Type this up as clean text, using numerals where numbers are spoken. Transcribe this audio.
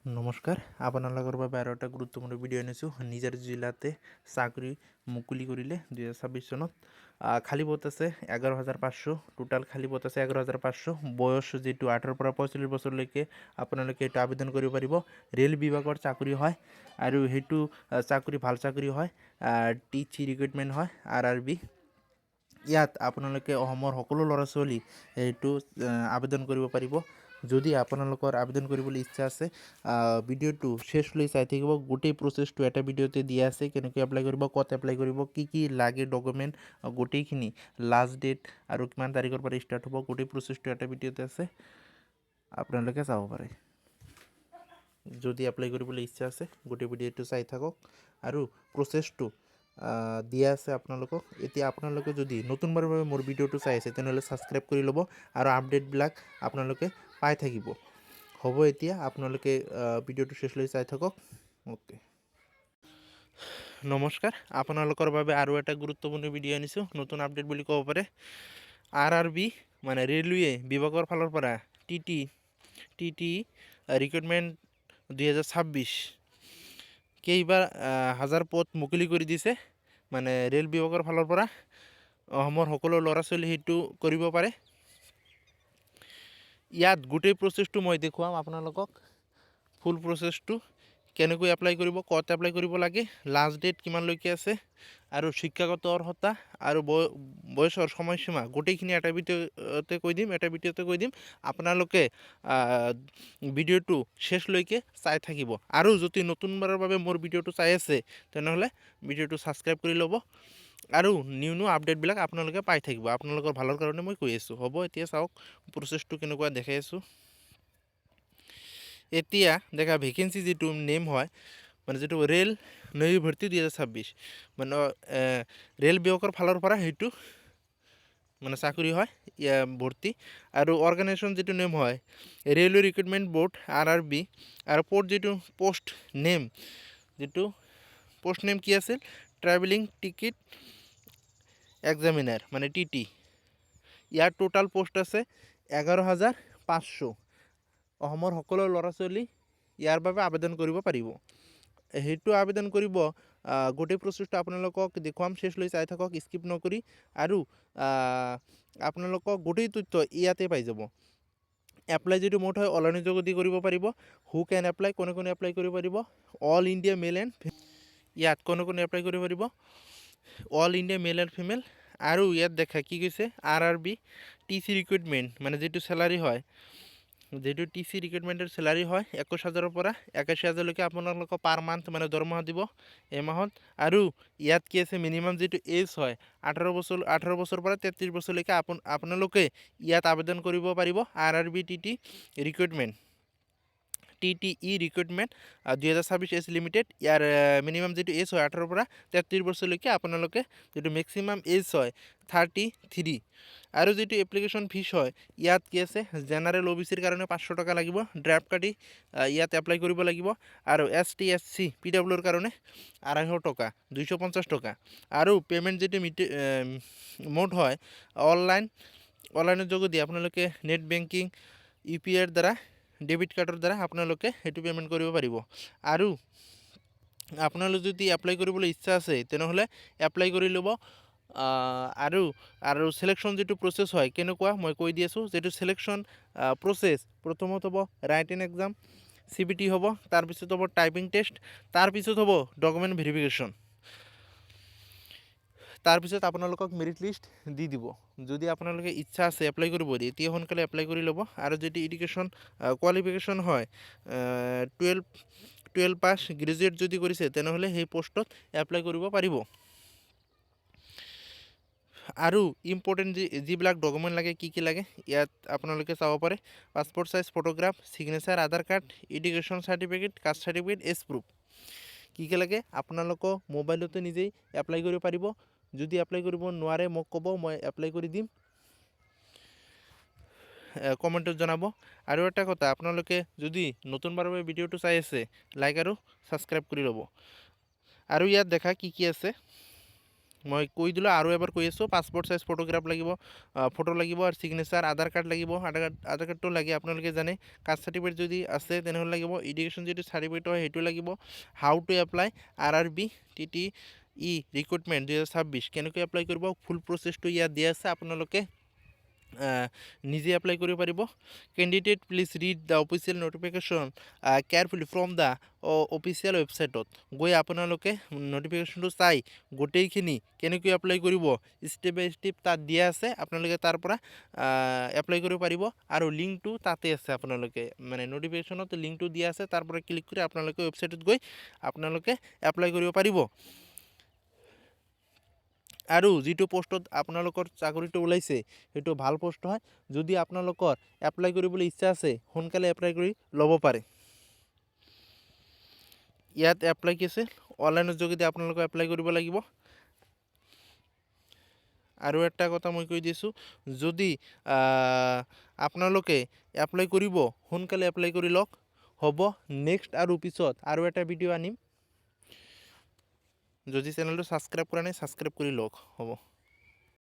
নমস্কাৰ আপোনালোকৰ বাবে আৰু এটা গুৰুত্বপূৰ্ণ ভিডিঅ' আনিছোঁ। নিজৰ জিলাতে চাকৰি মুকলি কৰিলে 2026 চনত। খালী পদ আছে 11,500, টোটাল খালী পদ আছে 11,500। বয়স যেটো 18 পৰা 45 বছৰলৈকে আপোনালোকে এইটো আবেদন কৰিব পাৰিব। ৰেল বিভাগৰ চাকৰি হয় আৰু সেইটো চাকৰি ভাল চাকৰি হয়। টিচি ৰিক্ৰুটমেণ্ট হয় RRB। ইয়াত আপোনালোকে অসমৰ সকলো ল'ৰা ছোৱালী এইটো আবেদন কৰিব পাৰিব। যদি আপোনালোকৰ আবেদন কৰিবলৈ ইচ্ছা আছে, ভিডিঅ'টো শেষলৈ চাই থাকিব। গোটেই প্ৰচেছটো এটা ভিডিঅ'তে দিয়া আছে, কেনেকৈ এপ্লাই কৰিব, ক'ত এপ্লাই কৰিব, কি লাগে ডকুমেণ্ট, গোটেইখিনি লাষ্ট ডেট আৰু কিমান তাৰিখৰ পৰা ষ্টাৰ্ট হ'ব, গোটেই প্ৰচেছটো এটা ভিডিঅ'তে আছে, আপোনালোকে চাব পাৰে। যদি এপ্লাই কৰিবলৈ ইচ্ছা আছে গোটেই ভিডিঅ'টো চাই থাকক আৰু প্ৰচেছটো দিয়া আছে আপোনালোকক। এতিয়া আপোনালোকে যদি নতুনবাৰৰ বাবে মোৰ ভিডিঅ'টো চাই আছে তেনেহ'লে ছাবস্ক্ৰাইব কৰি ল'ব আৰু আপডেটবিলাক আপোনালোকে পাই থাকিব। হ'ব, এতিয়া আপোনালোকে ভিডিঅ'টো শেষলৈ চাই থাকক। ওকে, নমস্কাৰ আপোনালোকৰ বাবে আৰু এটা গুৰুত্বপূৰ্ণ ভিডিঅ' আনিছোঁ, নতুন আপডেট বুলি ক'ব পাৰে। RRB মানে ৰেলৱে বিভাগৰ ফালৰ পৰা টি ৰিক্ৰুটমেণ্ট 2026 কেইবাৰ হাজাৰ পদ মুকলি কৰি দিছে। মানে ৰেল বিভাগৰ ফালৰ পৰা অসমৰ সকলো ল'ৰা ছোৱালী সেইটো কৰিব পাৰে। ইয়াত গোটেই প্ৰচেছটো মই দেখুৱাম আপোনালোকক, ফুল প্ৰচেছটো কেনেকৈ এপ্লাই কৰিব, ক'ত এপ্লাই কৰিব লাগে, লাষ্ট ডেট কিমানলৈকে আছে আৰু শিক্ষাগত অৰ্হতা আৰু বয়সৰ সময়সীমা গোটেইখিনি এটা ভিডিঅ'তে কৈ দিম। আপোনালোকে ভিডিঅ'টো শেষলৈকে চাই থাকিব আৰু যদি নতুনবাৰৰ বাবে মোৰ ভিডিঅ'টো চাই আছে তেনেহ'লে ভিডিঅ'টো ছাবস্ক্ৰাইব কৰি ল'ব আৰু নিউ আপডেটবিলাক আপোনালোকে পাই থাকিব। আপোনালোকৰ ভালৰ কাৰণে মই কৈ আছোঁ। হ'ব, এতিয়া চাওক প্ৰচেছটো কেনেকুৱা দেখাই আছোঁ। এতিয়া দেখা ভেকেঞ্চি যিটো নেম হয়, মানে যিটো ৰেল নৈ ভৰ্তি 2026 মানে ৰেল বিভাগৰ ফালৰ পৰা সেইটো মানে চাকৰি হয় ভৰ্তি। আৰু অৰ্গেনাইজেশ্যন যিটো নেম হয় ৰেলৱে ৰিক্ৰুটমেণ্ট ব'ৰ্ড RRB। আৰু পোষ্ট নেম কি আছিল, ট্ৰেভেলিং টিকেট এক্সামিনাৰ মানে TT। ইয়াৰ টোটাল পোষ্ট আছে 11,500। অসমৰ সকলো ল'ৰা ছোৱালী ইয়াৰ বাবে আবেদন কৰিব পাৰিব। সেইটো আবেদন কৰিব, গোটেই প্ৰচেছটো আপোনালোকক দেখুৱাম, শেষলৈ চাই থাকক স্কিপ নকৰি। আৰু আপোনালোকক গোটেই তথ্য ইয়াতে পাই যাব। এপ্লাই যিটো মোড হয় অনলাইনৰ যোগেদি কৰিব পাৰিব। হু কেন এপ্লাই, কোনে এপ্লাই কৰিব পাৰিব, অল ইণ্ডিয়া মেল এণ্ড ইয়াত কোনে এপ্লাই কৰিব পাৰিব, all India male and female. আৰু ইয়াত দেখা কি কৈছে RRB TC ৰিক্ৰুটমেণ্ট মানে যিটো চেলাৰী হয়, যিটো TC ৰিক্ৰুটমেণ্টৰ চেলাৰী হয় 21,000-ৰ পৰা 81,000লৈকে আপোনালোকক পাৰ মান্থ মানে দৰমহা দিব এমাহত। আৰু ইয়াত কি আছে, মিনিমাম যিটো এজ হয় 18 বছৰ পৰা 33 বছৰলৈকে আপোনালোকে ইয়াত আবেদন কৰিব পাৰিব। RRB TT recruitment TTE recruitment 2026 age limited. ইয়াৰ মিনিমাম যিটো এজ হয় 18 পৰা 33 বছৰলৈকে, আপোনালোকে যিটো মেক্সিমাম এজ হয় 33। আৰু যিটো এপ্লিকেশ্যন ফিজ হয় ইয়াত কি আছে, জেনাৰেল OBCৰ কাৰণে 500 টকা লাগিব, ড্ৰাফ্ট কাটি ইয়াত এপ্লাই কৰিব লাগিব। আৰু ST SC PWৰ কাৰণে 250 টকা, 250 টকা। আৰু পে'মেণ্ট যিটো মোড হয় অনলাইনৰ যোগেদি আপোনালোকে নেট বেংকিং UPIৰ দ্বাৰা, ডেবিট কাৰ্ডৰ দ্বাৰা আপোনালোকে সেইটো পে'মেণ্ট কৰিব পাৰিব। আৰু আপোনালোকে যদি এপ্লাই কৰিবলৈ ইচ্ছা আছে তেনেহ'লে এপ্লাই কৰি ল'ব। আৰু চিলেকশ্যন যিটো প্ৰচেছ হয় কেনেকুৱা মই কৈ দি আছোঁ। যিটো চিলেকশ্যন প্ৰচেছ, প্ৰথমত হ'ব ৰাইটিং এক্সাম CBT হ'ব, তাৰপিছত হ'ব টাইপিং টেষ্ট, তাৰপিছত হ'ব ডকুমেণ্ট ভেৰিফিকেশ্যন, তাৰপিছত আপোনালোকক মেৰিট লিষ্ট দি দিব। যদি আপোনালোকে ইচ্ছা আছে এপ্লাই কৰিব দিয়ে এতিয়া সোনকালে এপ্লাই কৰি ল'ব। আৰু যদি এডুকেশ্যন কোৱালিফিকেশ্যন হয় 12 পাছ গ্ৰেজুৱেট যদি কৰিছে তেনেহ'লে সেই পোষ্টত এপ্লাই কৰিব পাৰিব। আৰু ইম্পৰ্টেণ্ট যিবিলাক ডকুমেণ্ট লাগে, কি লাগে ইয়াত আপোনালোকে চাব পাৰে। Passport size photograph, signature, Aadhaar card, education certificate, caste certificate, age proof. কি লাগে আপোনালোকৰ মোবাইলতে নিজেই এপ্লাই কৰিব পাৰিব। যদি এপ্লাই কৰিব নোৱাৰে মোক ক'ব, মই এপ্লাই কৰি দিম, কমেণ্টত জনাব। আৰু এটা কথা, আপোনালোকে যদি নতুনবাৰৰ বাবে ভিডিঅ'টো চাই আছে লাইক আৰু ছাবস্ক্ৰাইব কৰি ল'ব। আৰু ইয়াত দেখা কি আছে, মই কৈ দিলোঁ আৰু এবাৰ কৈ আছোঁ, পাছপৰ্ট সাইজ ফটোগ্ৰাফ লাগিব, ফটো লাগিব আৰু ছিগনেচাৰ, আধাৰ কাৰ্ড লাগিব, আধাৰ কাৰ্ডটো লাগে আপোনালোকে জানে, কাষ্ট চাৰ্টিফিকেট যদি আছে তেনেহ'লে লাগিব, এডুকেশ্যন যদি চাৰ্টিফিকেট হয় সেইটো লাগিব, how to apply RRB TTE recruitment 2026 কেনেকৈ এপ্লাই কৰিব ফুল প্ৰচেছটো ইয়াত দিয়া আছে, আপোনালোকে নিজে এপ্লাই কৰিব পাৰিব। Candidate please read the official notification carefully from the অফিচিয়েল ৱেবছাইটত গৈ আপোনালোকে নটিফিকেশ্যনটো চাই গোটেইখিনি কেনেকৈ এপ্লাই কৰিব ষ্টেপ বাই ষ্টেপ তাত দিয়া আছে, আপোনালোকে তাৰ পৰা এপ্লাই কৰিব পাৰিব। আৰু লিংকটো তাতে আছে, আপোনালোকে মানে নটিফিকেশ্যনত লিংকটো দিয়া আছে, তাৰ পৰা ক্লিক কৰি আপোনালোকে ৱেবছাইটত গৈ আপোনালোকে এপ্লাই কৰিব পাৰিব। আৰু যিটো পোষ্টত আপোনালোকৰ চাকৰিটো ওলাইছে সেইটো ভাল পোষ্ট হয়, যদি আপোনালোকৰ এপ্লাই কৰিবলৈ ইচ্ছা আছে সোনকালে এপ্লাই কৰি ল'ব পাৰে। ইয়াত এপ্লাই কি আছে, অনলাইনৰ যোগেদি আপোনালোকে এপ্লাই কৰিব লাগিব। আৰু এটা কথা মই কৈ দিছোঁ, যদি আপোনালোকে এপ্লাই কৰিব সোনকালে এপ্লাই কৰি লওক, হ'ব। নেক্সট আৰু পিছত আৰু এটা ভিডিঅ' আনিম, যদি চেনেলটো ছাবস্ক্ৰাইব কৰা নাই ছাবস্ক্ৰাইব কৰি লওক, হ'ব।